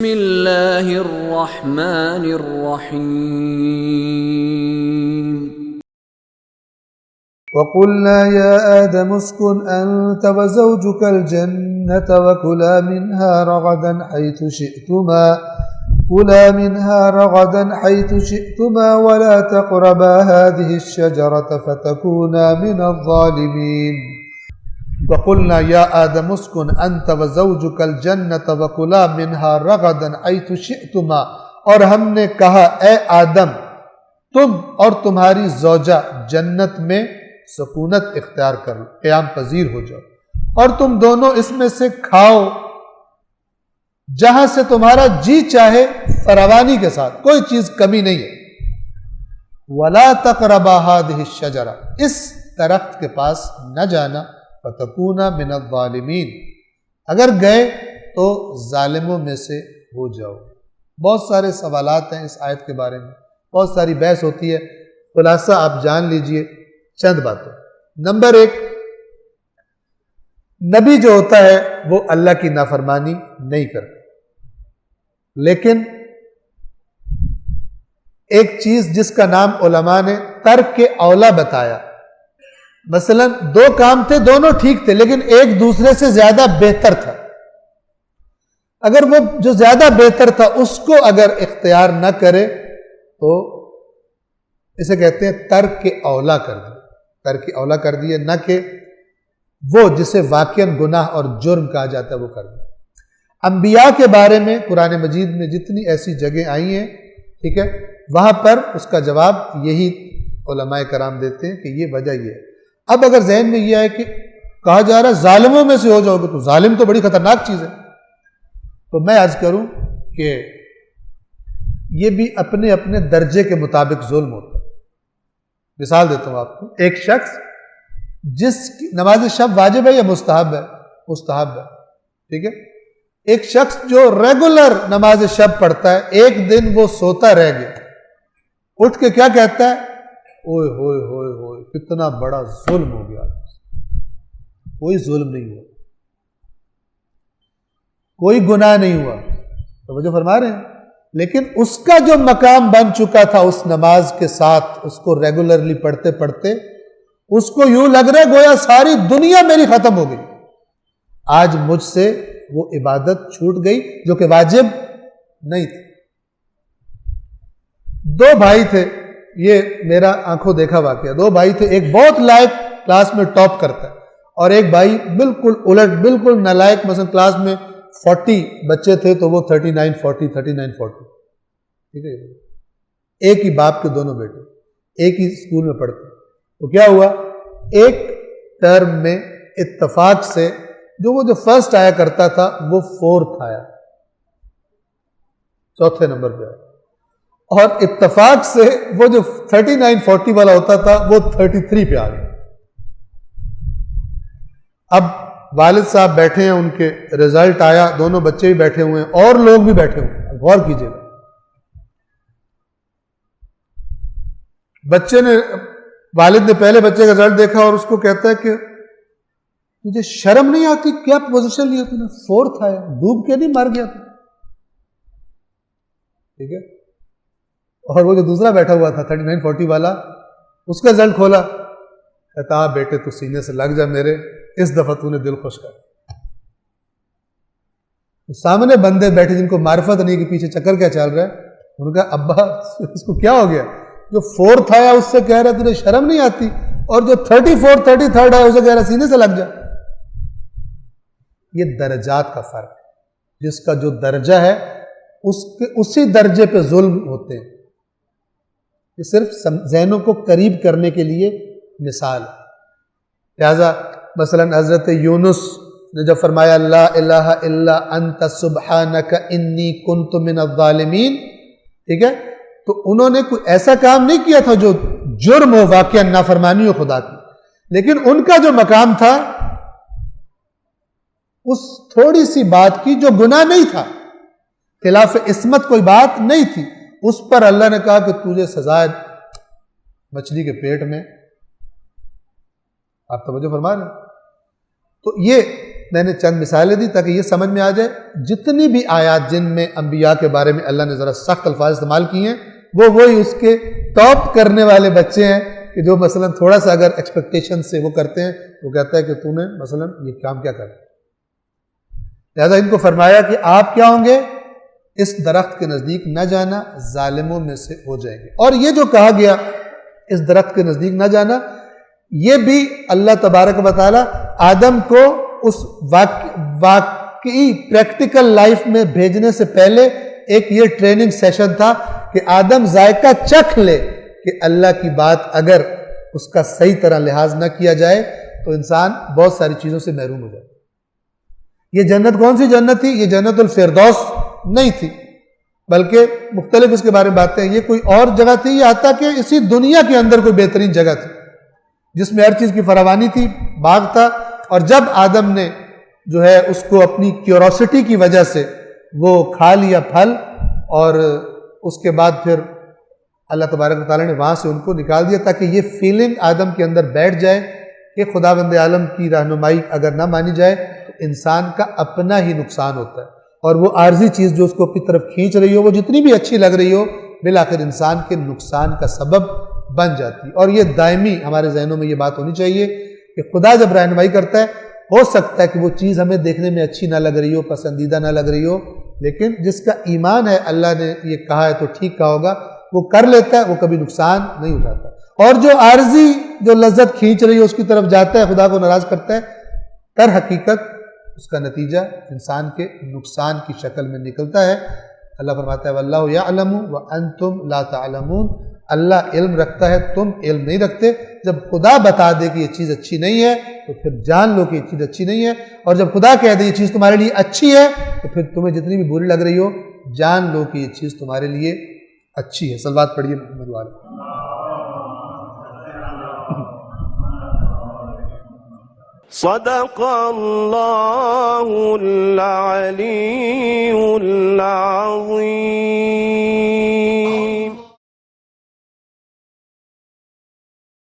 بسم اللہ الرحمن الرحیم وقلنا يا آدم اسكن أنت وزوجك الجنة وكلا منها رغدا حيث شئتما ولا تقربا هذه الشجرة فتكونا من الظالمين. وقلنا يا آدم اسكن أنت وزوجك الجنة وكلا منها رغدا حيث شئتما، اور ہم نے کہا اے آدم تم اور تمہاری زوجہ جنت میں سکونت اختیار کرو، قیام پذیر ہو جاؤ، اور تم دونوں اس میں سے کھاؤ جہاں سے تمہارا جی چاہے، فراوانی کے ساتھ، کوئی چیز کمی نہیں ہے. وَلَا تَقْرَبَا هَٰذِهِ الشَّجَرَةَ، اس درخت کے پاس نہ جانا، فَتَكُونَا مِنَ الظَّالِمِينَ، اگر گئے تو ظالموں میں سے ہو جاؤ. بہت سارے سوالات ہیں اس آیت کے بارے میں، بہت ساری بحث ہوتی ہے، خلاصہ آپ جان لیجئے چند باتیں. نمبر 1، نبی جو ہوتا ہے وہ اللہ کی نافرمانی نہیں کرتا، لیکن ایک چیز جس کا نام علماء نے ترک اولا بتایا، مثلا دو کام تھے، دونوں ٹھیک تھے، لیکن ایک دوسرے سے زیادہ بہتر تھا. اگر وہ جو زیادہ بہتر تھا اس کو اگر اختیار نہ کرے تو اسے کہتے ہیں ترک اولا کر دیا، ترک اولا کر دیا، نہ کہ وہ جسے واقعاً گناہ اور جرم کہا جاتا ہے وہ کر دیا. انبیاء کے بارے میں قرآن مجید میں جتنی ایسی جگہیں آئی ہیں، ٹھیک ہے، وہاں پر اس کا جواب یہی علماء کرام دیتے ہیں کہ یہ وجہ یہ ہے. اب اگر ذہن میں یہ ہے کہ کہا جا رہا ہے ظالموں میں سے ہو جاؤ گے، تو ظالم تو بڑی خطرناک چیز ہے، تو میں عرض کروں کہ یہ بھی اپنے اپنے درجے کے مطابق ظلم ہوتا ہے. مثال دیتا ہوں آپ کو، ایک شخص جس کی نماز شب واجب ہے یا مستحب ہے؟ مستحب ہے، ٹھیک ہے. ایک شخص جو ریگولر نماز شب پڑھتا ہے، ایک دن وہ سوتا رہ گیا، اٹھ کے کیا کہتا ہے؟ اوئے ہوئے ہوئے ہوئے کتنا بڑا ظلم ہو گیا. کوئی ظلم نہیں ہوا، کوئی گناہ نہیں ہوا، توجہ فرما رہے ہیں، لیکن اس کا جو مقام بن چکا تھا اس نماز کے ساتھ، اس کو ریگولرلی پڑھتے پڑھتے اس کو یوں لگ رہا ہے گویا ساری دنیا میری ختم ہو گئی، آج مجھ سے وہ عبادت چھوٹ گئی جو کہ واجب نہیں تھی. دو بھائی تھے، یہ میرا آنکھوں دیکھا واقعہ، دو بھائی تھے، ایک بہت لائق کلاس میں ٹاپ کرتا ہے، اور ایک بھائی بالکل الٹ، بالکل نالائق. مثلا کلاس میں 40 بچے تھے تو وہ 39-40 39-40، ٹھیک ہے. ایک ہی باپ کے دونوں بیٹے، ایک ہی اسکول میں پڑھتے. تو کیا ہوا، ایک ٹرم میں اتفاق سے جو فرسٹ آیا کرتا تھا وہ 4th آیا، چوتھے نمبر پہ آیا، اور اتفاق سے وہ جو 39-40 والا ہوتا تھا وہ 33 پہ آ گیا. اب والد صاحب بیٹھے ہیں، ان کے رزلٹ آیا، دونوں بچے بھی بیٹھے ہوئے ہیں اور لوگ بھی بیٹھے ہوئے ہیں، غور کیجئے گا. بچے نے، والد نے پہلے بچے کا رزلٹ دیکھا اور اس کو کہتا ہے کہ مجھے شرم نہیں آتی، کیا پوزیشن لیا تھی نے، 4th آیا، ڈوب کے نہیں مر گیا تھا، ٹھیک ہے. اور وہ جو دوسرا بیٹھا ہوا تھا 39-40 والا، اس کا رزلٹ کھولا، کہتا ہاں بیٹے تو سینے سے لگ جا میرے، اس دفعہ تو نے دل خوش کر. سامنے بندے بیٹھے جن کو معرفت نہیں کہ پیچھے چکر کیا چل رہا ہے، انہوں نے کہا ابا اس کو کیا ہو گیا، جو 4th آیا اس سے کہہ رہا تجھے شرم نہیں آتی، اور جو 34 33 آیا اسے کہہ رہا سینے سے لگ جا. یہ درجات کا فرق ہے، جس کا جو درجہ ہے اسی درجے پہ ظلم ہوتے ہیں. یہ صرف ذہنوں کو قریب کرنے کے لیے مثال ہے. لہذا مثلا حضرت یونس نے جب فرمایا لا الہ الا انت سبحانک انی کنت من الظالمین، ٹھیک ہے، تو انہوں نے کوئی ایسا کام نہیں کیا تھا جو جرم ہو، واقعا نافرمانی ہو خدا کی، لیکن ان کا جو مقام تھا اس تھوڑی سی بات کی جو گناہ نہیں تھا، خلاف عصمت کوئی بات نہیں تھی، اس پر اللہ نے کہا کہ تجھے سزا ہے مچھلی کے پیٹ میں. آپ توجہ فرما رہے ہیں. تو یہ میں نے چند مثالیں دی تاکہ یہ سمجھ میں آ جائے جتنی بھی آیات جن میں انبیاء کے بارے میں اللہ نے ذرا سخت الفاظ استعمال کیے ہیں وہ وہی اس کے ٹاپ کرنے والے بچے ہیں کہ جو مثلا تھوڑا سا اگر ایکسپیکٹیشن سے وہ کرتے ہیں وہ کہتا ہے کہ تو نے مثلا یہ کام کیا کر، لہذا ان کو فرمایا کہ آپ کیا ہوں گے، اس درخت کے نزدیک نہ جانا، ظالموں میں سے ہو جائیں گے۔ اور یہ جو کہا گیا اس درخت کے نزدیک نہ جانا، یہ بھی اللہ تبارک و تعالی آدم کو اس واقعی پریکٹیکل لائف میں بھیجنے سے پہلے ایک یہ ٹریننگ سیشن تھا کہ آدم ذائقہ چکھ لے کہ اللہ کی بات اگر اس کا صحیح طرح لحاظ نہ کیا جائے تو انسان بہت ساری چیزوں سے محروم ہو جائے۔ یہ جنت کون سی جنت تھی؟ یہ جنت الفردوس نہیں تھی، بلکہ مختلف اس کے بارے میں باتیں ہیں، یہ کوئی اور جگہ تھی، یہ حتیٰ کہ اسی دنیا کے اندر کوئی بہترین جگہ تھی جس میں ہر چیز کی فراوانی تھی، باغ تھا۔ اور جب آدم نے جو ہے اس کو اپنی کیوروسٹی کی وجہ سے وہ کھا لیا پھل، اور اس کے بعد پھر اللہ تبارک و تعالیٰ نے وہاں سے ان کو نکال دیا تاکہ یہ فیلنگ آدم کے اندر بیٹھ جائے کہ خداوند عالم کی رہنمائی اگر نہ مانی جائے تو انسان کا اپنا ہی نقصان ہوتا ہے، اور وہ عارضی چیز جو اس کو اپنی طرف کھینچ رہی ہو، وہ جتنی بھی اچھی لگ رہی ہو، بالآخر انسان کے نقصان کا سبب بن جاتی۔ اور یہ دائمی ہمارے ذہنوں میں یہ بات ہونی چاہیے کہ خدا جب رہنمائی کرتا ہے، ہو سکتا ہے کہ وہ چیز ہمیں دیکھنے میں اچھی نہ لگ رہی ہو، پسندیدہ نہ لگ رہی ہو، لیکن جس کا ایمان ہے اللہ نے یہ کہا ہے تو ٹھیک کہا ہوگا، وہ کر لیتا ہے، وہ کبھی نقصان نہیں اٹھاتا۔ اور جو عارضی جو لذت کھینچ رہی ہو اس کی طرف جاتا ہے، خدا کو ناراض کرتا ہے، در حقیقت اس کا نتیجہ انسان کے نقصان کی شکل میں نکلتا ہے۔ اللہ فرماتا ہے واللہ یعلم وانتم لا تعلمون، اللہ علم رکھتا ہے، تم علم نہیں رکھتے۔ جب خدا بتا دے کہ یہ چیز اچھی نہیں ہے تو پھر جان لو کہ یہ چیز اچھی نہیں ہے، اور جب خدا کہہ دے یہ چیز تمہارے لیے اچھی ہے تو پھر تمہیں جتنی بھی بری لگ رہی ہو جان لو کہ یہ چیز تمہارے لیے اچھی ہے۔ صلوات پڑھیے محمد والے۔ صدق اللہ العلی العظیم۔